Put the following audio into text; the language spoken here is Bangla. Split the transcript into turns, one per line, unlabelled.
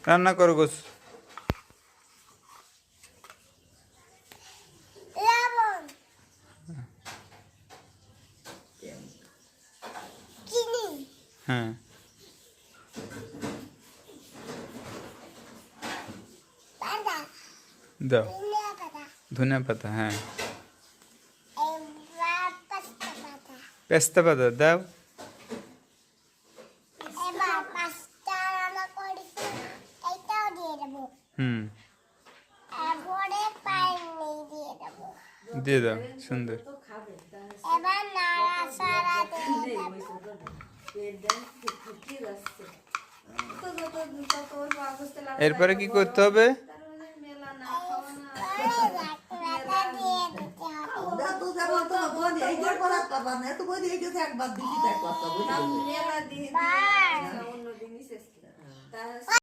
রান্না করো গোস।
লবণ, চিনি,
হ্যাঁ
পাতা,
দাও।
ধনিয়া পাতা,
ধনিয়া পাতা, হ্যাঁ।
এবার পাস্তা পাতা,
পেস্তা পাতা দাও।
এবার পাস্তা রান্না করেছি এইটাও দিয়ে দেবো।
হুম,
এরপরে পানি দিয়ে দেবো।
দিয়ে দাও, সুন্দর।
এবার নাড়াচাড়া দিয়ে দেবো।
এরপরে কি করতে হবে?
এরপরে ঢাকনাটা দিয়ে দিতে হবে। বাস।